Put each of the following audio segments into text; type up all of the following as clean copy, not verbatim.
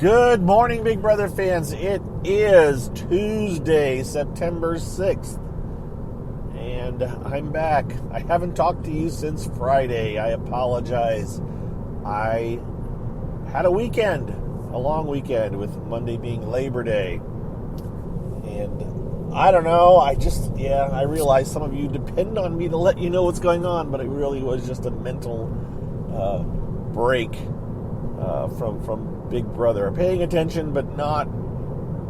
Good morning, Big Brother fans. It is Tuesday, September 6th, and I'm back. I haven't talked to you since Friday. I apologize. I had a long weekend, with Monday being Labor Day. And I don't know, I realize some of you depend on me to let you know what's going on, but it really was just a mental break from Big Brother. Paying attention, but not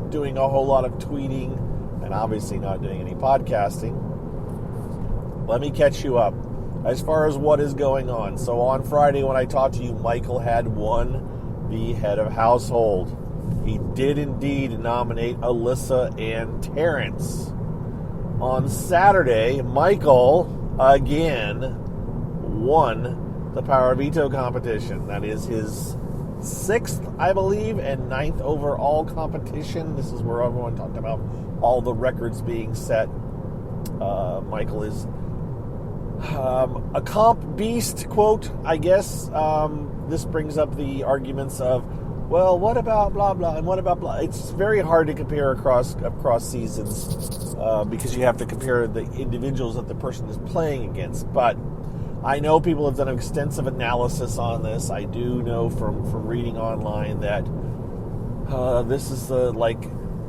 doing a whole lot of tweeting, and obviously not doing any podcasting. Let me catch you up as far as what is going on. So on Friday when I talked to you, Michael had won the head of household. He did indeed nominate Alyssa and Terrence. On Saturday, Michael again won the Power Veto competition. That is his 6th, I believe, and 9th overall competition. This is where everyone talked about all the records being set. Michael is a comp beast, quote, I guess. This brings up the arguments of, well, what about blah, blah, and what about blah? It's very hard to compare across seasons because you have to compare the individuals that the person is playing against. But I know people have done extensive analysis on this. I do know from reading online that this is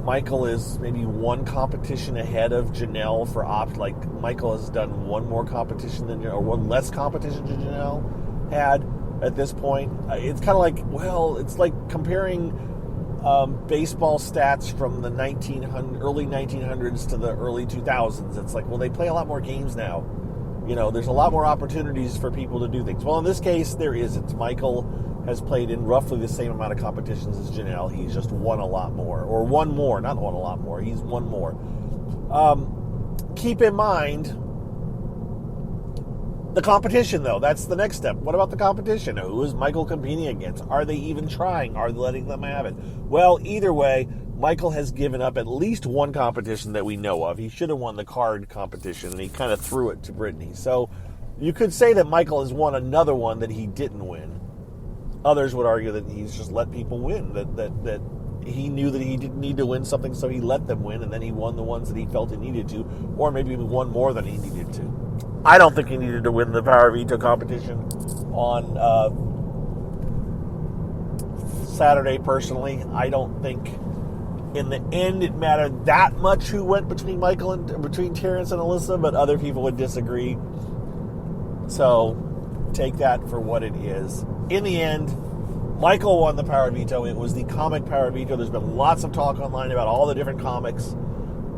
Michael is maybe one competition ahead of Janelle for opt. Like, Michael has done one more competition than or one less competition than Janelle had at this point. It's kind of like, well, it's like comparing baseball stats from the early 1900s to the early 2000s. It's like, well, they play a lot more games now. You know, there's a lot more opportunities for people to do things. Well, in this case, there isn't. Michael has played in roughly the same amount of competitions as Janelle. He's just won a lot more. Or one more, not won a lot more. He's won more. Keep in mind the competition, though. That's the next step. What about the competition? Who is Michael competing against? Are they even trying? Are they letting them have it? Well, either way, Michael has given up at least one competition that we know of. He should have won the card competition, and he kind of threw it to Brittany. So you could say that Michael has won another one that he didn't win. Others would argue that he's just let people win, that he knew that he didn't need to win something, so he let them win, and then he won the ones that he felt he needed to, or maybe he won more than he needed to. I don't think he needed to win the Power Veto competition on Saturday, personally. I don't think in the end it mattered that much who went between Terrence and Alyssa, but other people would disagree. So take that for what it is. In the end, Michael won the Power Veto. It was the comic Power Veto. There's been lots of talk online about all the different comics.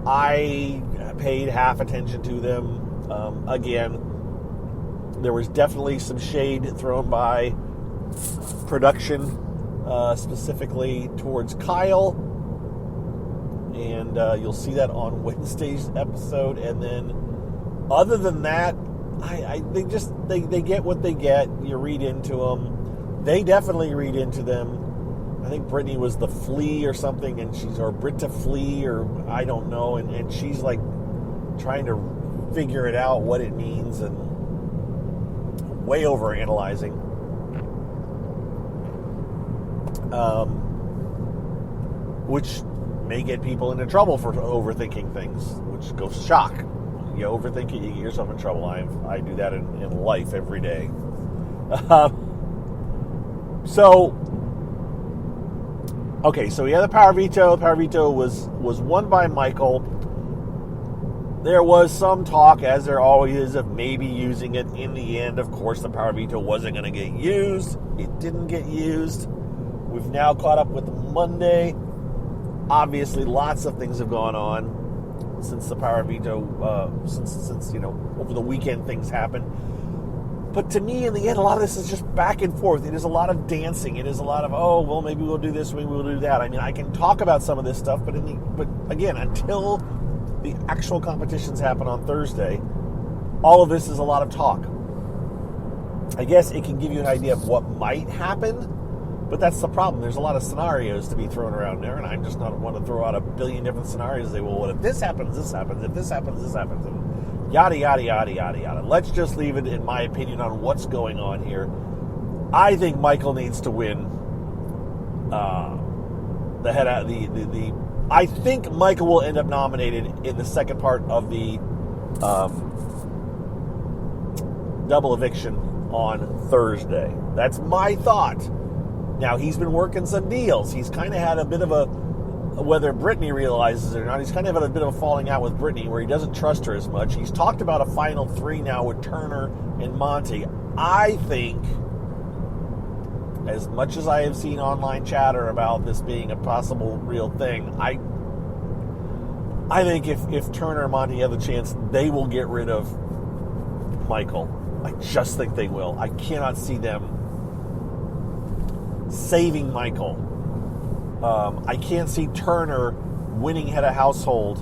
I paid half attention to them. Again, there was definitely some shade thrown by production, specifically towards Kyle. And you'll see that on Wednesday's episode. And then, other than that, they get what they get. You read into them. They definitely read into them. I think Brittany was the flea or something, or Britta Flea, or I don't know. And she's like trying to figure it out, what it means, and way over analyzing. Which may get people into trouble for overthinking things, which goes shock. You overthink it, you get yourself in trouble. I do that in life every day. So we had the Power Veto. The Power Veto was won by Michael. There was some talk, as there always is, of maybe using it. In the end, of course, the Power Veto wasn't going to get used. It didn't get used. We've now caught up with Monday. Obviously, lots of things have gone on since the Power Veto, since over the weekend things happened. But to me, in the end, a lot of this is just back and forth. It is a lot of dancing. It is a lot of, maybe we'll do this, maybe we'll do that. I mean, I can talk about some of this stuff, but again, until the actual competitions happen on Thursday, all of this is a lot of talk. I guess it can give you an idea of what might happen, but that's the problem. There's a lot of scenarios to be thrown around there, and I'm just not want to throw out a billion different scenarios. They will, what if this happens, this happens, if this happens, this happens, and yada, yada, yada, yada, yada. Let's just leave it, in my opinion, on what's going on here. I think Michael needs to win the head out the I think Michael will end up nominated in the second part of the double eviction on Thursday. That's my thought. Now, he's been working some deals. He's kind of had a bit of a, whether Brittany realizes it or not, he's kind of had a bit of a falling out with Brittany where he doesn't trust her as much. He's talked about a final three now with Turner and Monty. I think, as much as I have seen online chatter about this being a possible real thing, I think if Turner and Monty have the chance, they will get rid of Michael. I just think they will. I cannot see them saving Michael. I can't see Turner winning head of household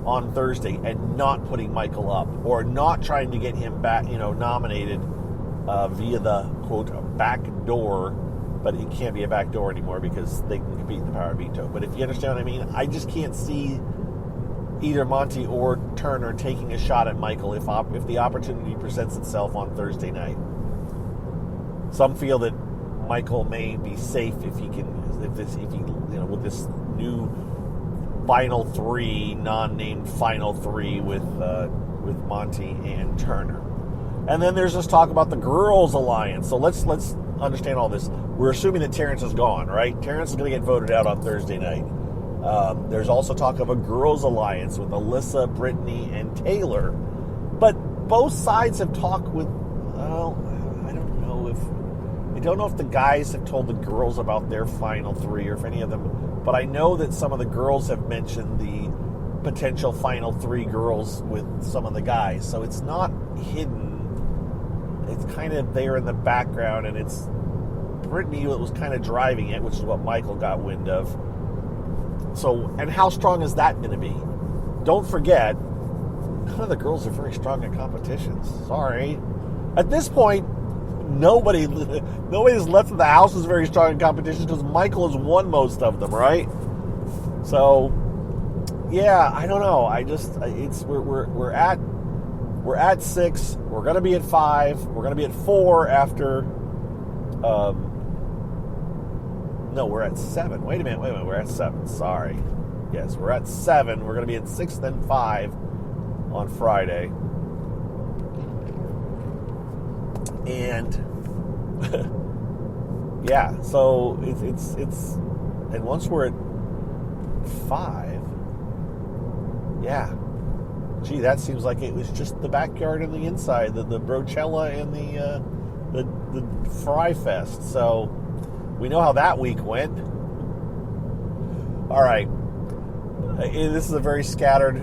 on Thursday and not putting Michael up, or not trying to get him back, nominated via the quote back door. But it can't be a back door anymore because they can compete in the power veto. But if you understand what I mean, I just can't see either Monty or Turner taking a shot at Michael if the opportunity presents itself on Thursday night. Some feel that Michael may be safe if he with this new final three, non-named final three with Monty and Turner. And then there's this talk about the Girls Alliance. So let's understand all this. We're assuming that Terrence is gone, right? Terrence is going to get voted out on Thursday night. There's also talk of a Girls Alliance with Alyssa, Brittany, and Taylor. But both sides have talked with, I don't know if the guys have told the girls about their final three or if any of them, but I know that some of the girls have mentioned the potential final three girls with some of the guys. So it's not hidden. It's kind of there in the background, and it's Brittany that was kind of driving it, which is what Michael got wind of. So, and how strong is that going to be? Don't forget, none of the girls are very strong at competitions. Sorry. At this point, nobody that's left of the house is very strong in competitions because Michael has won most of them, right? So, yeah, I don't know. We're at 6. We're going to be at 5. We're going to be at 4 after. No, we're at 7. Wait a minute. We're at 7. Sorry. Yes, we're at 7. We're going to be at 6 then 5 on Friday. And yeah, so it's and once we're at 5, yeah. Gee, that seems like it was just the backyard and the inside, the Brochella and the Fry Fest. So we know how that week went. All right. This is a very scattered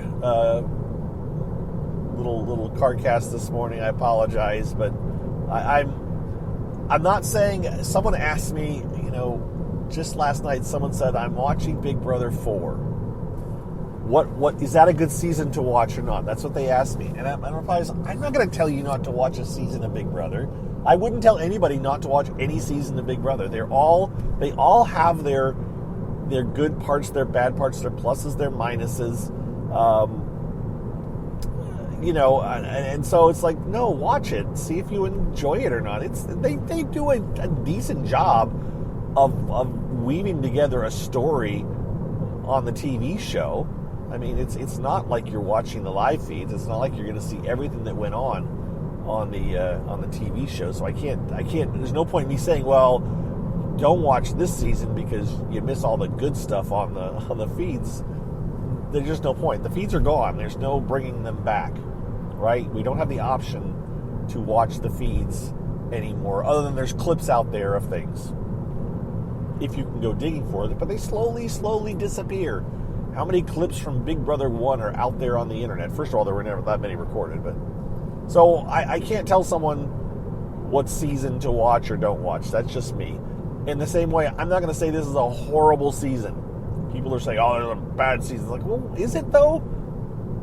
little cardcast this morning. I apologize, but I'm not saying. Someone asked me, just last night. Someone said I'm watching Big Brother 4. What is that a good season to watch or not? That's what they asked me, and I replied, I'm not going to tell you not to watch a season of Big Brother. I wouldn't tell anybody not to watch any season of Big Brother. They all have their good parts, their bad parts, their pluses, their minuses. And so it's like, no, watch it. See if you enjoy it or not. They do a decent job of weaving together a story on the TV show. I mean, it's not like you're watching the live feeds. It's not like you're going to see everything that went on the TV show. So I can't. There's no point in me saying, well, don't watch this season because you miss all the good stuff on the feeds. There's just no point. The feeds are gone. There's no bringing them back, right? We don't have the option to watch the feeds anymore, other than there's clips out there of things, if you can go digging for it. But they slowly disappear. How many clips from Big Brother 1 are out there on the internet? First of all, there were never that many recorded, but so I can't tell someone what season to watch or don't watch. That's just me. In the same way, I'm not going to say this is a horrible season. People are saying, oh, there's a bad season. Like, well, is it though?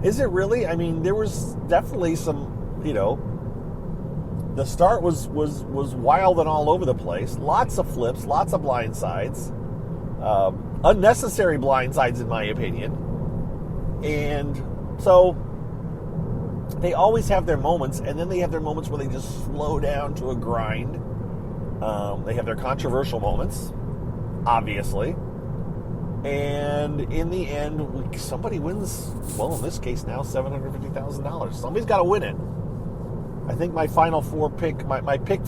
Is it really? I mean, there was definitely some, the start was wild and all over the place. Lots of flips, lots of blind sides. Unnecessary blind sides, in my opinion. And so they always have their moments, and then they have their moments where they just slow down to a grind. They have their controversial moments, obviously. And in the end, somebody wins, well, in this case now, $750,000. Somebody's got to win it. I think my final four pick, my pick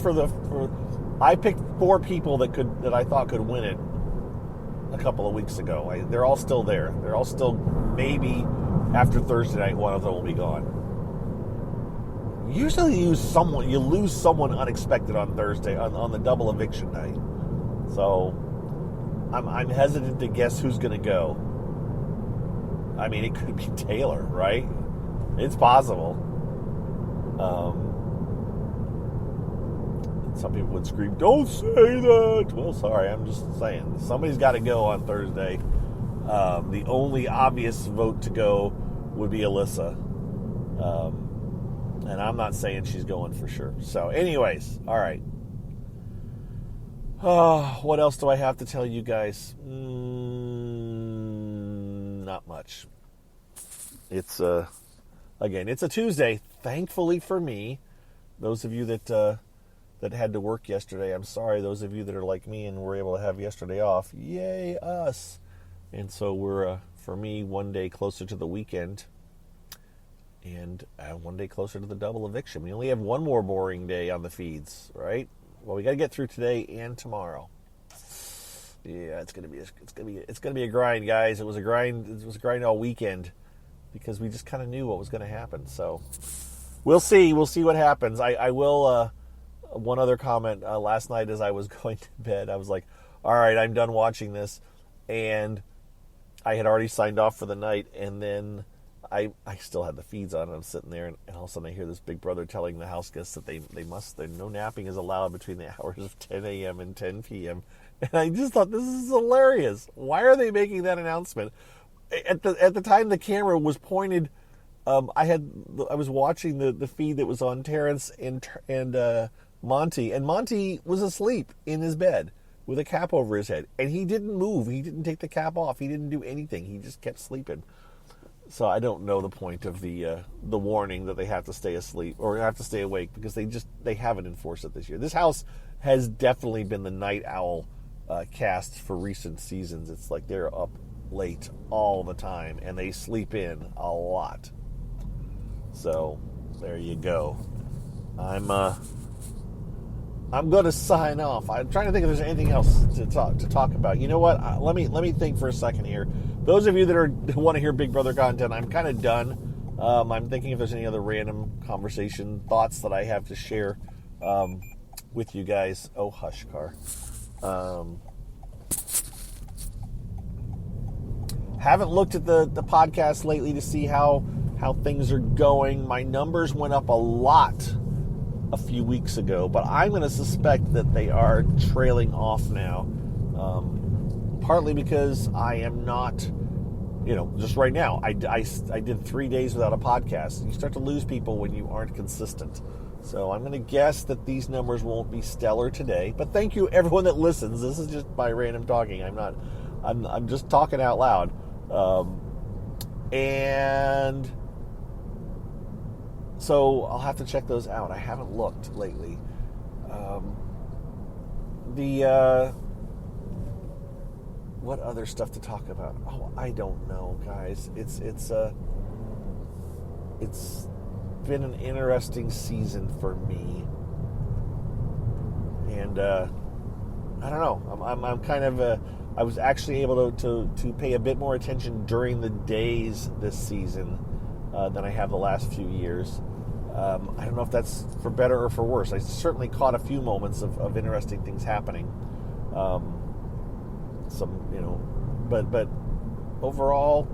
I picked four people that I thought could win it a couple of weeks ago. They're all still there. They're all still, maybe after Thursday night, one of them will be gone. Usually you lose someone unexpected on Thursday, on the double eviction night. So I'm hesitant to guess who's going to go. I mean, it could be Taylor, right? It's possible. Some people would scream, "Don't say that!" Well, sorry, I'm just saying. Somebody's got to go on Thursday. The only obvious vote to go would be Alyssa. And I'm not saying she's going for sure. So, anyways, all right. What else do I have to tell you guys? Not much. It's again, it's a Tuesday. Thankfully for me, those of you that had to work yesterday, I'm sorry. Those of you that are like me and were able to have yesterday off, yay us! And so we're, for me, one day closer to the weekend, and one day closer to the double eviction. We only have one more boring day on the feeds, right? Well, we got to get through today and tomorrow. Yeah, it's gonna be a grind, guys. It was a grind all weekend because we just kind of knew what was going to happen. So we'll see what happens. I will. One other comment. Last night as I was going to bed, I was like, all right, I'm done watching this, and I had already signed off for the night, and then I still had the feeds on, and I'm sitting there, and all of a sudden I hear this Big Brother telling the house guests that no napping is allowed between the hours of 10 a.m. and 10 p.m. And I just thought, this is hilarious. Why are they making that announcement? At the time the camera was pointed, I was watching the feed that was on Terrence and Monty, and Monty was asleep in his bed with a cap over his head, and he didn't move. He didn't take the cap off. He didn't do anything. He just kept sleeping. So I don't know the point of the warning that they have to stay asleep or have to stay awake, because they haven't enforced it this year. This house has definitely been the night owl cast for recent seasons. It's like they're up late all the time, and they sleep in a lot. So there you go. I'm going to sign off. I'm trying to think if there's anything else to talk about. You know what? Let me think for a second here. Those of you that want to hear Big Brother content, I'm kind of done. I'm thinking if there's any other random conversation thoughts that I have to share with you guys. Oh, hush, car. Haven't looked at the podcast lately to see how things are going. My numbers went up a lot a few weeks ago, but I'm going to suspect that they are trailing off now. Partly because I am not, just right now, I did 3 days without a podcast. You start to lose people when you aren't consistent. So I'm going to guess that these numbers won't be stellar today. But thank you, everyone that listens. This is just my random talking. I'm just talking out loud. And so I'll have to check those out. I haven't looked lately. What other stuff to talk about? Oh, I don't know, guys. It's been an interesting season for me, and I don't know. I'm kind of I was actually able to pay a bit more attention during the days this season than I have the last few years. I don't know if that's for better or for worse. I certainly caught a few moments of interesting things happening. But overall,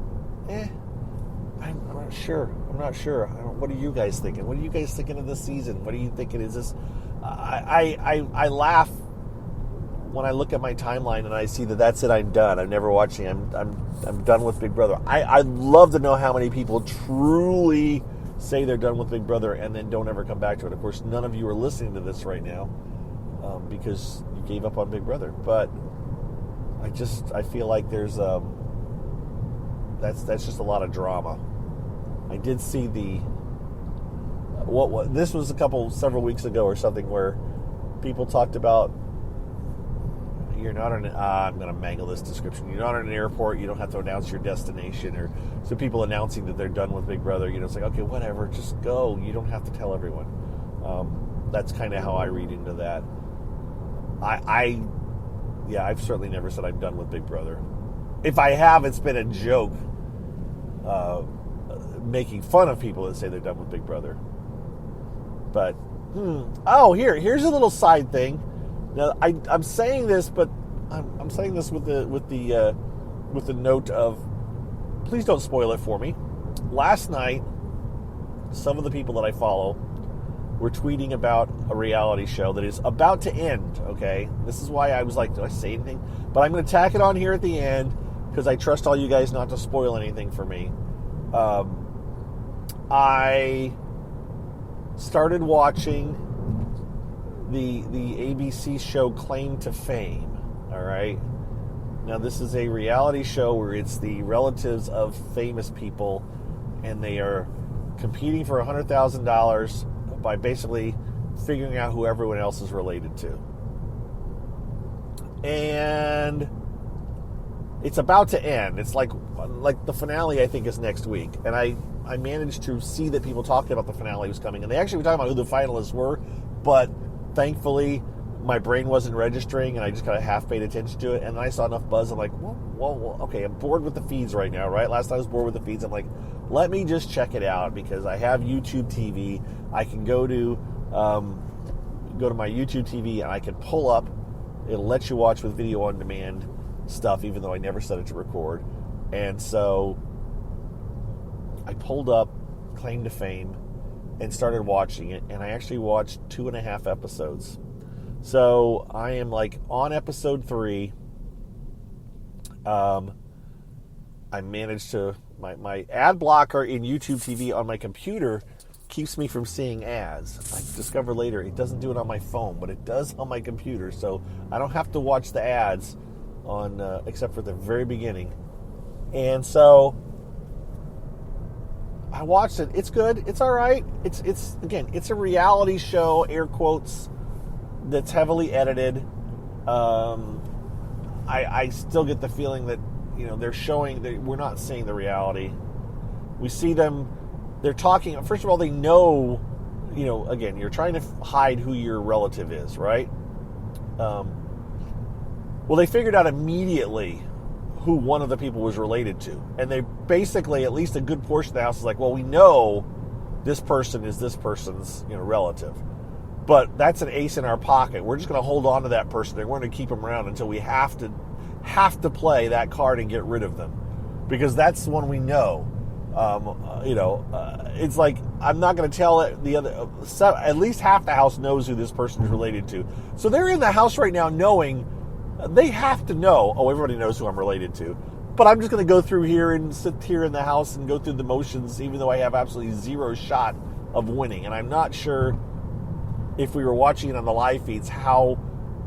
I'm not sure. What are you guys thinking? What are you guys thinking of this season? What are you thinking? Is this? I laugh when I look at my timeline and I see that's it. I'm done. I'm never watching. I'm done with Big Brother. I'd love to know how many people truly say they're done with Big Brother and then don't ever come back to it. Of course, none of you are listening to this right now because you gave up on Big Brother. But I feel like there's that's just a lot of drama. I did see this was several weeks ago or something where people talked about you're not on. I'm going to mangle this description. You're not at an airport. You don't have to announce your destination, or some people announcing that they're done with Big Brother. It's like, okay, whatever, just go. You don't have to tell everyone. That's kind of how I read into that. I've certainly never said I'm done with Big Brother. If I have, it's been a joke, making fun of people that say they're done with Big Brother. But here's a little side thing. Now I'm saying this, but I'm saying this with the note of, please don't spoil it for me. Last night, some of the people that I follow were tweeting about a reality show that is about to end, okay? This is why I was like, do I say anything? But I'm going to tack it on here at the end, because I trust all you guys not to spoil anything for me. I started watching the ABC show Claim to Fame, all right? Now, this is a reality show where it's the relatives of famous people, and they are competing for $100,000 by basically figuring out who everyone else is related to. And it's about to end. It's like the finale, I think, is next week. And I managed to see that people talking about the finale was coming. And they actually were talking about who the finalists were, but thankfully my brain wasn't registering, and I just kind of half paid attention to it. And then I saw enough buzz. I'm like, well, okay, I'm bored with the feeds right now, right? Last night I was bored with the feeds. I'm like, let me just check it out, because I have YouTube TV. I can go to my YouTube TV, and I can pull up. It'll let you watch with video on demand stuff, even though I never set it to record. And so I pulled up Claim to Fame and started watching it, and I actually watched 2.5 episodes. So I am like on episode 3. I managed to, my ad blocker in YouTube TV on my computer keeps me from seeing ads. I discovered later it doesn't do it on my phone, but it does on my computer. So I don't have to watch the ads on except for the very beginning. And so I watched it. It's good. It's all right. It's again, it's a reality show, air quotes, that's heavily edited. I still get the feeling that, they're showing that we're not seeing the reality. We see them, they're talking, first of all, they know, again, you're trying to hide who your relative is, right? Well, they figured out immediately who one of the people was related to. And they basically, at least a good portion of the house is like, well, we know this person is this person's, relative. But that's an ace in our pocket. We're just going to hold on to that person. We're going to keep them around until we have to play that card and get rid of them, because that's the one we know. It's like, I'm not going to tell it. The other, at least half the house knows who this person is related to. So they're in the house right now knowing, they have to know, everybody knows who I'm related to. But I'm just going to go through here and sit here in the house and go through the motions, even though I have absolutely zero shot of winning. And I'm not sure, if we were watching it on the live feeds, how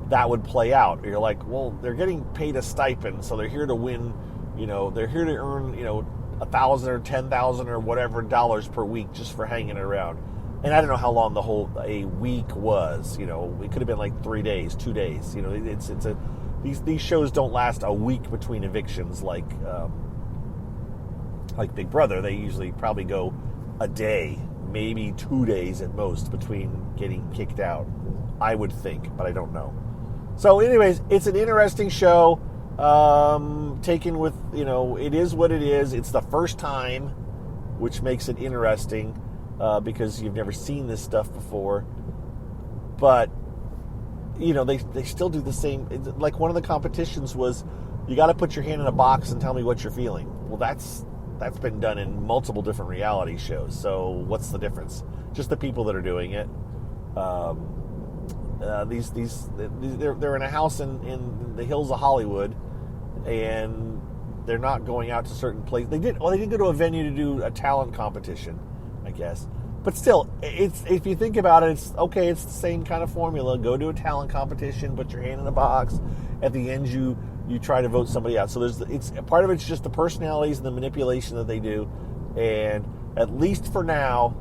that would play out. You're like, well, they're getting paid a stipend, so they're here to win, they're here to earn, $1,000 or $10,000 or whatever dollars per week just for hanging around. And I don't know how long a week was. It could have been like 3 days, 2 days. These shows don't last a week between evictions like Big Brother. They usually probably go a day, maybe 2 days at most between getting kicked out, I would think, but I don't know. So anyways, it's an interesting show, taken with, it is what it is. It's the first time, which makes it interesting, because you've never seen this stuff before. But, they still do the same. Like, one of the competitions was, you got to put your hand in a box and tell me what you're feeling. Well, that's been done in multiple different reality shows. So what's the difference? Just the people that are doing it. They're in a house in the hills of Hollywood, and they're not going out to certain places. They did go to a venue to do a talent competition, I guess. But still, if you think about it, it's okay. It's the same kind of formula. Go to a talent competition, put your hand in a box. At the end, you try to vote somebody out. So it's part of it's just the personalities and the manipulation that they do. And at least for now,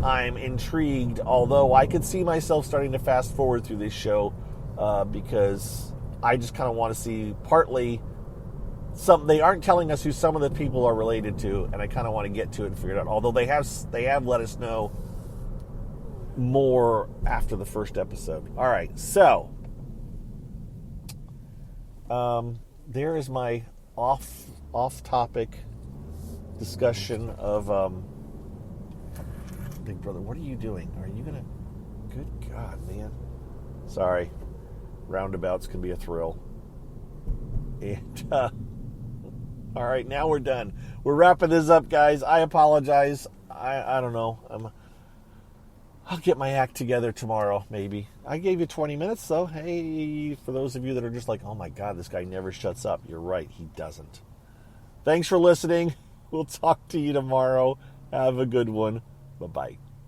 I'm intrigued. Although I could see myself starting to fast forward through this show, because I just kind of want to see partly they aren't telling us who some of the people are related to, and I kind of want to get to it and figure it out. Although they have let us know more after the first episode. All right, so there is my off topic discussion of Big Brother. What are you doing? Are you gonna? Good God, man! Sorry, roundabouts can be a thrill. And all right, now we're done. We're wrapping this up, guys. I apologize. I don't know. I'll get my act together tomorrow, maybe. I gave you 20 minutes, so hey, for those of you that are just like, oh my God, this guy never shuts up. You're right, he doesn't. Thanks for listening. We'll talk to you tomorrow. Have a good one. Bye-bye.